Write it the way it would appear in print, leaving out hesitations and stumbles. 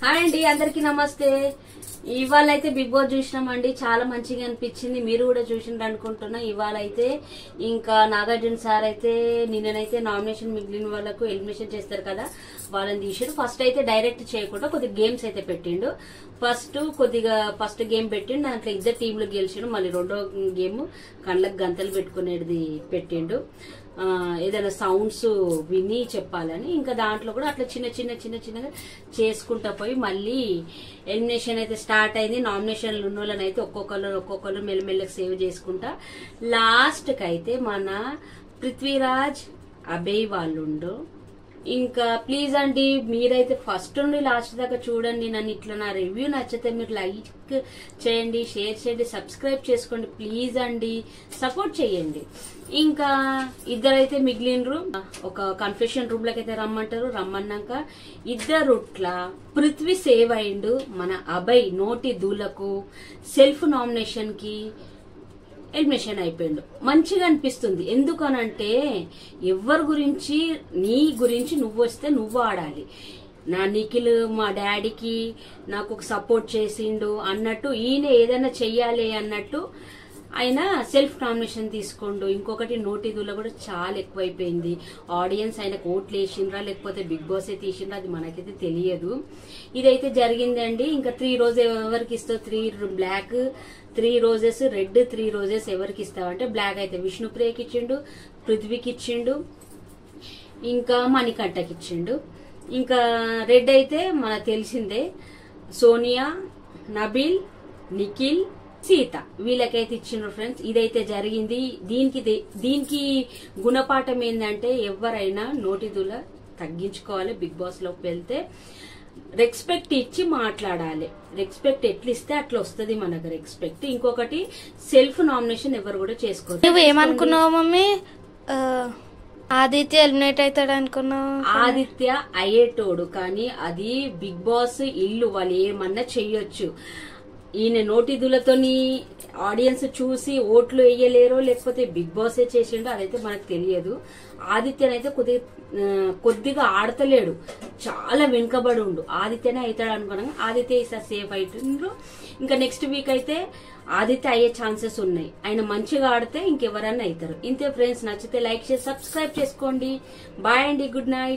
Hi అండి, అందరికి నమస్తే. ఇవాళ అయితే బిగ్ బాస్ చూసినామండి. చాలా మంచిగా అనిపించింది. మీరు కూడా చూసిండ్రు అనుకుంటున్నా. ఇవాళ అయితే ఇంకా నాగార్జున సార్ అయితే నిన్ననైతే నామినేషన్ మిగిలిన వాళ్ళకు ఎలిమినేషన్ చేస్తారు కదా, వాళ్ళని తీసాడు. ఫస్ట్ అయితే డైరెక్ట్ చేయకుండా కొద్దిగా గేమ్స్ అయితే పెట్టిండు. ఫస్ట్ గేమ్ పెట్టిండు, దాంట్లో ఇద్దరు టీంలు గెలిచిండు. మళ్ళీ రెండో గేమ్ కళ్ళకు గంతలు పెట్టుకునేది పెట్టిండు. ఏదైనా సౌండ్స్ విని చెప్పాలని. ఇంకా దాంట్లో కూడా అట్లా చిన్నగా చేసుకుంటా పోయి మళ్ళీ ఎలిమినేషన్ అయితే స్టార్ట్ అయింది. నామినేషన్లు ఉన్న వాళ్ళని అయితే ఒక్కొక్కరు మెల్లమెల్లకి సేవ్ చేసుకుంటా లాస్ట్ కి అయితే మన పృథ్వీరాజ్ అభయ్ వాళ్ళు. ఇంకా ప్లీజ్ అండి, మీరైతే ఫస్ట్ నుండి లాస్ట్ దాకా చూడండి. నన్ను ఇట్లా నా రివ్యూ నచ్చితే మీరు లైక్ చేయండి, షేర్ చేయండి, సబ్స్క్రైబ్ చేసుకోండి. ప్లీజ్ అండి, సపోర్ట్ చేయండి. ఇంకా ఇద్దరైతే మిగిలినరు. ఒక కన్ఫెషన్ రూమ్ లకైతే రమ్మంటారు. రమ్మన్నాక ఇద్దరుట్ల పృథ్వీ సేవ్ అయిండు. మన అభయ్ నోటి దూలకు సెల్ఫ్ నామినేషన్ కి ఎలిమినేషన్ అయిపోయిండు. మంచిగా అనిపిస్తుంది. ఎందుకనంటే ఎవరి గురించి, నీ గురించి నువ్వు వస్తే నువ్వు ఆడాలి. నా నిఖిల్ మా డాడీకి నాకు ఒక సపోర్ట్ చేసిండు అన్నట్టు, ఈయన ఏదైనా చెయ్యాలి అన్నట్టు ఆయన సెల్ఫ్ నామినేషన్ తీసుకోండు. ఇంకొకటి నోటి దూల కూడా చాలా ఎక్కువైపోయింది. ఆడియన్స్ ఆయనకు ఓట్లు వేసిండ్రా లేకపోతే బిగ్ బాస్ అయితే తీసిండ్రా అది మనకైతే తెలియదు. ఇదైతే జరిగిందండి. ఇంకా 3 రోజెస్ ఎవరికి ఇస్తావు? 3 బ్లాక్, 3 రోజెస్ రెడ్, 3 రోజెస్ ఎవరికి ఇస్తావంటే బ్లాక్ అయితే విష్ణుప్రియకి ఇచ్చిండు, పృథ్వీకి ఇచ్చిండు, ఇంకా మణికంఠకి ఇచ్చిండు. ఇంకా రెడ్ అయితే మనకు తెలిసిందే, సోనియా, నబీల్, నిఖిల్, సీత వీళ్ళకైతే ఇచ్చిండ్రు ఫ్రెండ్స్. ఇదైతే జరిగింది. దీనికి గుణపాఠం ఏంటంటే ఎవరైనా నోటి దూల తగ్గించుకోవాలి. బిగ్ బాస్ లోకి వెళ్తే రెస్పెక్ట్ ఇచ్చి మాట్లాడాలి. రెస్పెక్ట్ ఎట్లా ఇస్తే అట్లా వస్తుంది మనకు రెస్పెక్ట్. ఇంకొకటి సెల్ఫ్ నామినేషన్ ఎవరు కూడా చేసుకోవచ్చు. నువ్వు ఏమనుకున్నావు మమ్మీ? ఆదిత్య ఎలిమినేట్ అవుతాడు అనుకున్నావు? ఆదిత్య అయ్యేటోడు, కానీ అది బిగ్ బాస్ ఇల్లు, వాళ్ళు ఏమన్నా చెయ్యొచ్చు. ఈయన నోటిదులతోని ఆడియన్స్ చూసి ఓట్లు వేయలేరో లేకపోతే బిగ్ బాసే చేసిండో అదైతే మనకు తెలియదు. ఆదిత్యనైతే కొద్దిగా ఆడతలేడు, చాలా వెనుకబడి ఉండు. ఆదిత్యనే అవుతాడు అనుకున్నాం. ఆదిత్య ఈసారి సేఫ్ అవుతుండ్రు. ఇంకా నెక్స్ట్ వీక్ అయితే ఆదిత్య అయ్యే ఛాన్సెస్ ఉన్నాయి. ఆయన మంచిగా ఆడితే ఇంకెవరన్నా అవుతారు. ఇంతే ఫ్రెండ్స్, నచ్చితే లైక్ చేసి సబ్స్క్రైబ్ చేసుకోండి. బాయ్ అండి, గుడ్ నైట్.